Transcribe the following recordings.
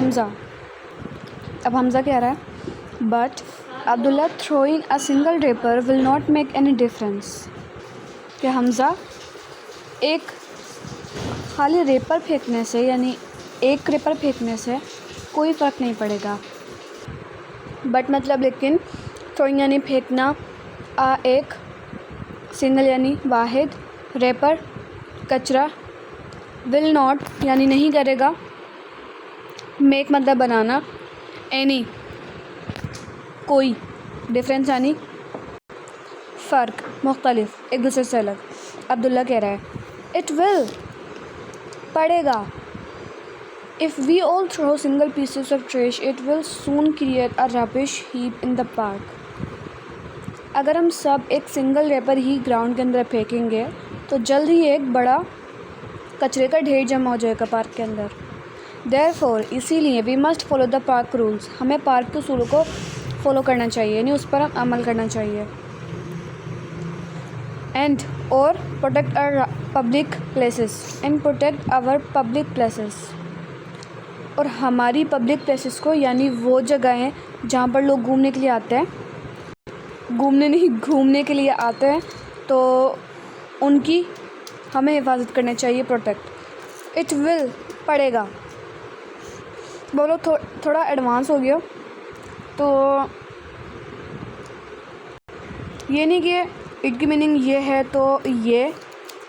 हमज़ा। अब हमज़ा कह रहा है but Abdullah throwing a single wrapper will not make any difference. कि हमज़ा एक खाली रेपर फेंकने से यानी एक रेपर फेंकने से कोई फ़र्क नहीं पड़ेगा। बट मतलब लेकिन थ्रोइंग यानी फेंकना, एक सिंगल यानी वाहिद, रेपर कचरा, विल नॉट यानी नहीं करेगा, मेक मतलब बनाना, एनी कोई, डिफरेंस यानी फ़र्क, मुख्तलिफ, एक दूसरे से अलग। अब्दुल्ला कह रहा है इट विल पड़ेगा। If we all throw single pieces of trash it will soon create a rubbish heap in the park. अगर हम सब एक सिंगल रेपर ही ग्राउंड के अंदर फेंकेंगे तो जल्द ही एक बड़ा कचरे का ढेर जमा हो जाएगा पार्क के अंदर। देयरफॉर इसीलिए we must follow the park rules, हमें पार्क के उसूलों को फॉलो करना चाहिए यानी उस पर अमल करना चाहिए। एंड और protect our public places, and protect our public places, और हमारी पब्लिक प्लेसेस को यानी वो जगहें जहाँ पर लोग घूमने के लिए आते हैं, घूमने के लिए आते हैं, तो उनकी हमें हिफाजत करनी चाहिए, प्रोटेक्ट। इट विल पड़ेगा, बोलो थोड़ा एडवांस हो गया। तो ये नहीं कि इट की मीनिंग ये है तो ये,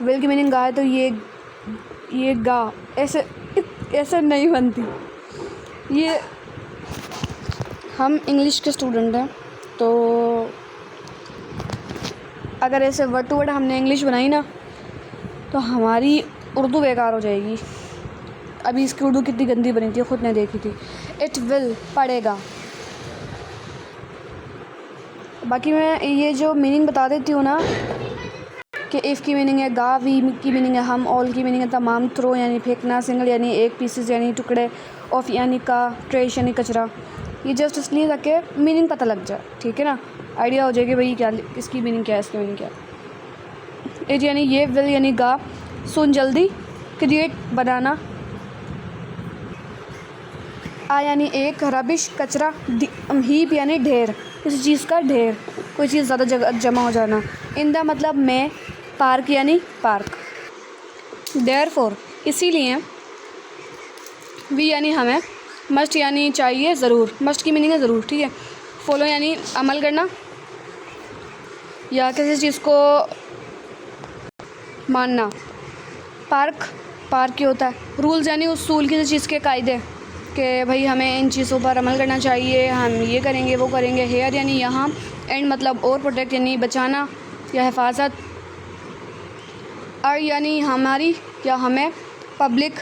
विल की मीनिंग गा है तो ये गा, ऐसे नहीं बनती। ये हम इंग्लिश के स्टूडेंट हैं तो अगर ऐसे वर्ड टू वर्ड हमने इंग्लिश बनाई ना तो हमारी उर्दू बेकार हो जाएगी। अभी इसकी उर्दू कितनी गंदी बनी थी खुद ने देखी थी। इट विल पड़ेगा। बाकी मैं ये जो मीनिंग बता देती हूँ ना कि इफ़ की मीनिंग है गा, वी की मीनिंग है हम, ऑल की मीनिंग है तमाम, थ्रो यानी फेंकना, सिंगल यानी एक, पीसेस यानी टुकड़े, ऑफ यानी का, ट्रेश यानी कचरा। ये जस्ट इसलिए ताकि मीनिंग पता लग जाए, ठीक है ना, आइडिया हो जाए कि भाई क्या इसकी मीनिंग क्या है, इसकी मीनिंग क्या है। इट यानी ये, विल यानी गा, सुन जल्दी, क्रिएट बनाना, आ यानी एक, रबिश कचरा, हीप यानी ढेर, किसी चीज़ का ढेर, कोई चीज़ ज़्यादा जगह जमा हो जाना, इन द मतलब में, पार्क यानी पार्क। देयरफॉर इसीलिए, वी यानी हमें, मस्ट यानी चाहिए, ज़रूर, मस्ट की मीनिंग है ज़रूर, ठीक है। फॉलो यानी अमल करना या किसी चीज़ को मानना। पार्क क्या होता है, रूल्स यानी उसूल, किसी चीज़ के कायदे कि भाई हमें इन चीज़ों पर अमल करना चाहिए, हम ये करेंगे वो करेंगे। हेयर यानी यहाँ, एंड मतलब और, प्रोटेक्ट यानी बचाना या हिफाजत, और यानी हमारी या हमें, पब्लिक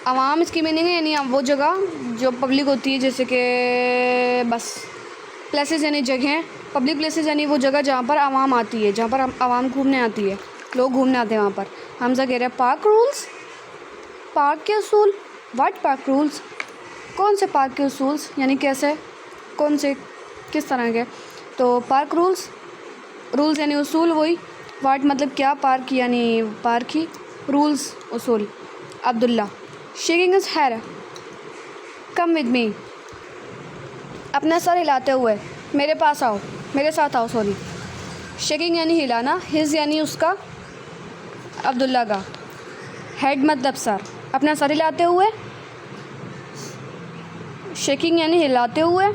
आवाम इसकी मीनिंग है यानी वो जगह जो पब्लिक होती है, जैसे कि बस, प्लेसेस यानी जगह, पब्लिक प्लेसेस यानी वो जगह जहाँ पर आवाम आती है, जहाँ पर आवाम घूमने आती है, लोग घूमने आते हैं वहाँ पर। हमज़ा कह रहे हैं पार्क रूल्स, पार्क के असूल, व्हाट पार्क रूल्स, कौन से पार्क के असूल्स यानी कैसे, कौन से, किस तरह के। तो पार्क रूल्स, रूल्स यानी उसूल वही, व्हाट मतलब क्या, पार्क यानी पार्क ही, रूल्स उसूल। Abdullah shaking his head, come with me, अपना सर हिलाते हुए मेरे पास आओ, मेरे साथ आओ, सॉरी। शेकिंग यानी हिलाना, हिज यानी उसका, अब्दुल्ला का, हेड मतलब सर, अपना सर हिलाते हुए, शेकिंग यानी हिलाते हुए,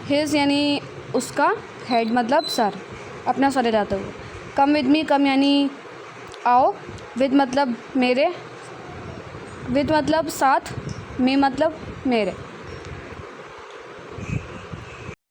हिज यानी उसका, हेड मतलब सर, अपना सर हिलाते हुए। कम विद मी, कम यानी आओ, विद मतलब मेरे, विद मतलब साथ, मी मतलब मेरे।